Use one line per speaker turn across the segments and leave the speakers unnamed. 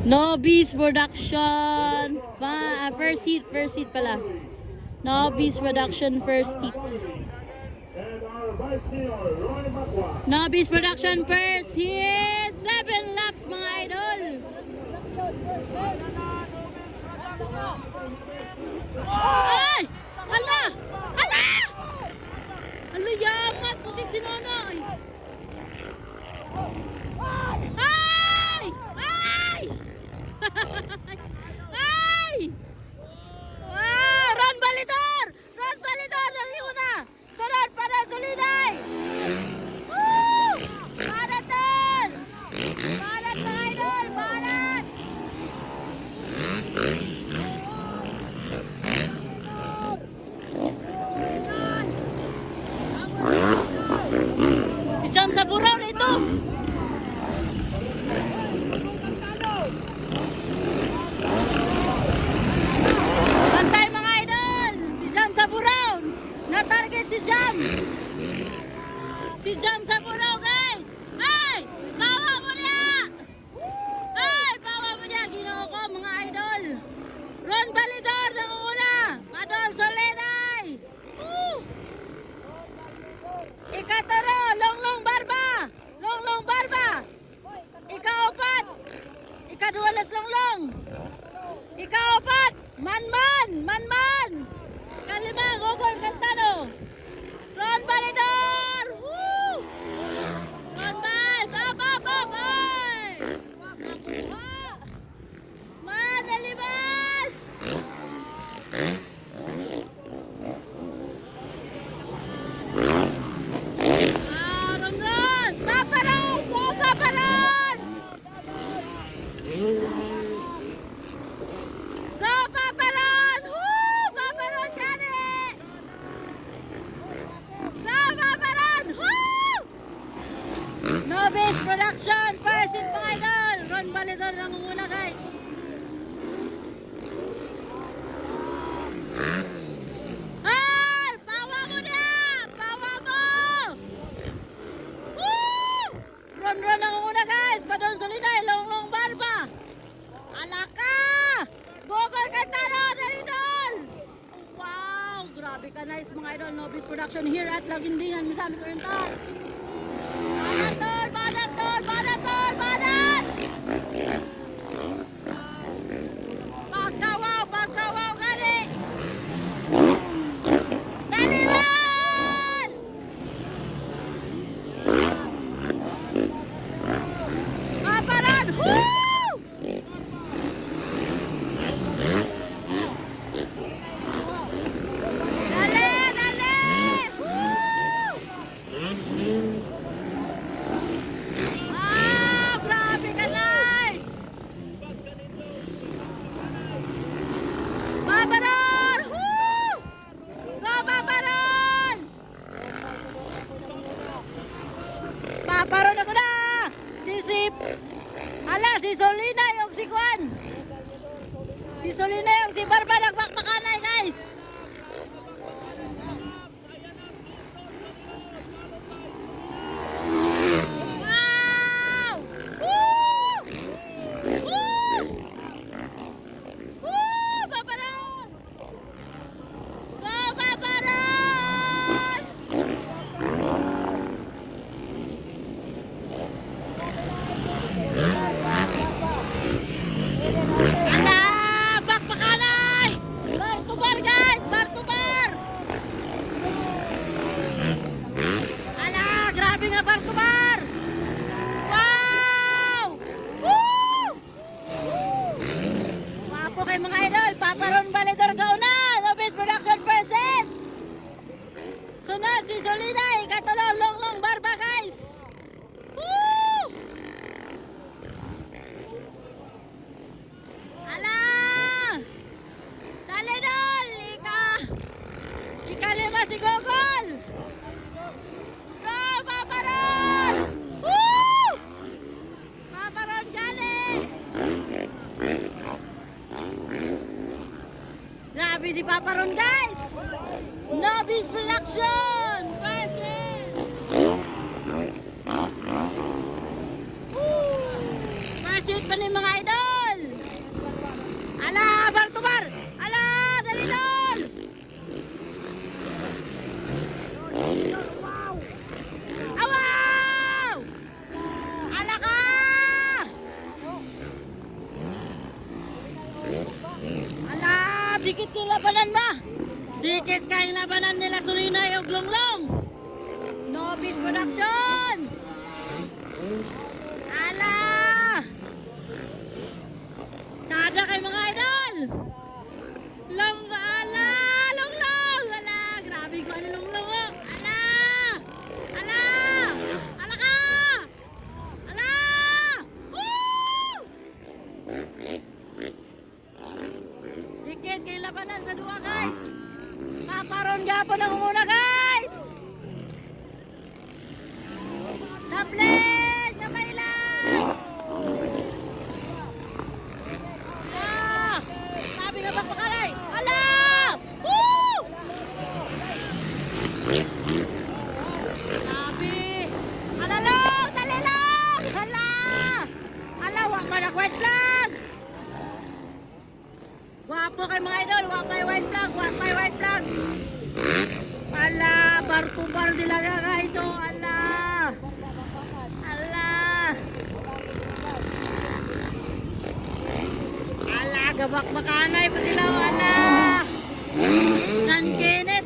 Nobis Production. First seat pala. Nobis Production first seat. Nobis Production first hit. 7 laps mga idol. Ay! Hala! Hala! Hala yaman! Putik si Nonoy! Ay! Ay! Ay! Ah! Ron Balidor! Ron Balidor! Nangihuna! Sunod pa na Solinay! Woo! Banat din! Banat mga idol! Banat! Si Jam sa buraw na ito! Bantay mga idol! Si Jam sa buraw! Na-target si Jam! Si Jam sa buraw guys! Ay! Bawa mo niya! Ay! Bawa mo niya! Ginoo ko mga idol! Ron Balidor nangunguna! Madol Solenay! Woo! Ikataro! Longlong Barba! Longlong Barba! Ikaapat! Ikaduwalas Longlong! Ikaapat! Manman! Manman! Ikalima! Gogol Cantano! Ron Balidor! Woo! Ron Bas! Up! Up! Up! Ay! Nakuha! Manaliman! Ron Ron! Paparon! Paparon! Go Paparon! Woo! Paparon gani! Go Paparon! Woo! Nobis Production! First hit mga idol! Ron Balidor nangunguna guys! Ay! Bawa mo na! Bawa mo! Woo! Ron Ron nangunguna guys! Padon Solinay! Longlong Barba! Alaka! Gogol Cantano! Dalidol! Wow! Grabe ka nice mga idol! Nobis Production here at Lagindingan, Misamis Oriental! Banat tol! Banat tol! Banat tol! Banat! Pagkawaw! Pagkawaw gani! Daliman! Paparan! Woo! Dali! Dali! Woo! Ah! Grabe ka nice! Paparan! Woo! Go Paparan! Paparon ako na! Sisip! Hala, si Solina yung si Juan! Si Solina yung si Barba nagpakpakanay guys! Wow! Woo! Woo! Woo! Paparon! Go Paparon! Ala! Bakbakanay! Bar to bar guys! Bar to bar! Ala! Grabe nga bar to bar! Wow! Woo! Wapo kay mga idol! Paparon Balidor gauna! Nobis Production present! Sunod si Solina! Ikatulo! Longlong Barba guys! Woo! Ala! Dali dol! Ika lima si Gogol! Go! Paparon! Woo! Paparon gani! Grabe si Paparon guys! Nobis Production! Present! Woo! First hit pa ni mga idol! Bartubar! Ala! Dali doon! Awaw! Ala ka! Ala! Dikit yung labanan ba? Dikit kayong labanan nila Sulinay o Glonglong. Nobis Productions! Ala! Tsada kay mga idol! Long, ala! Longlong! Ala! Grabe ko ano longlong oh! Ala! Ala! Ala ka! Ala! Woo! Dikit kayo labanan sa dua guys! Paparon gapon ang muna guys! Tablet! Kamay lang! Ala! Sabi nga ba pakalay? Ala! Woo! Sabi! Ala lang! Dali lang! Ala! Ala! Wak pa nag-white flag! Wapo kay mga idol! Wak pa white flag! Wak pa white flag! Ala! Bar-to-bar sila nga guys! So, ala! Ala! Ala! Gabak makanay pa sila! Ala! Nanginit!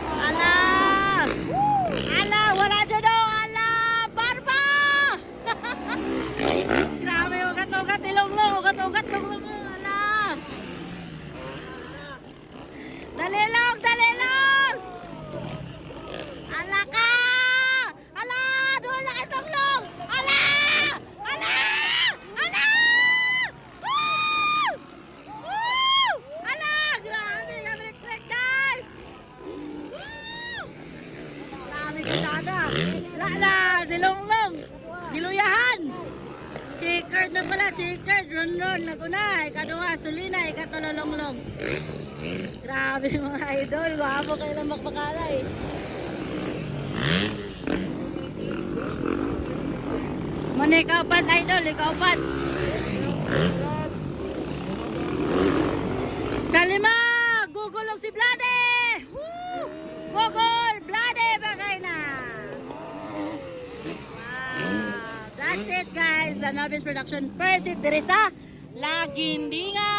Ala! Ala! Wala dyan o! Ala! Barba! Grabe! Ugat-ugat! Ilong-long! Ugat-ugat! Ilong-long! Ala! Dali lang! Dali lang! Ala ka! Ala! Doon lang isang long! Ala! Ala! Ala! Woo! Woo! Ala! Grabe! Gamit-trek guys! Woo! Grabe ka sana! Lala! Silong-long! Giluyahan! Checkered na pala! Checkered! Ron-ron! Nagunay! Kaduha! Sulinay! Katulolong-long! Grabe mga idol! Wapo kayo ng magpakalay! Mano ikaw pat idol, ikaw pat. Kalima, gugulong si Blade. Woo! Gugol, Blade bagay na. Wow, that's it guys. The Novice Production Persit Teresa Lagindingan.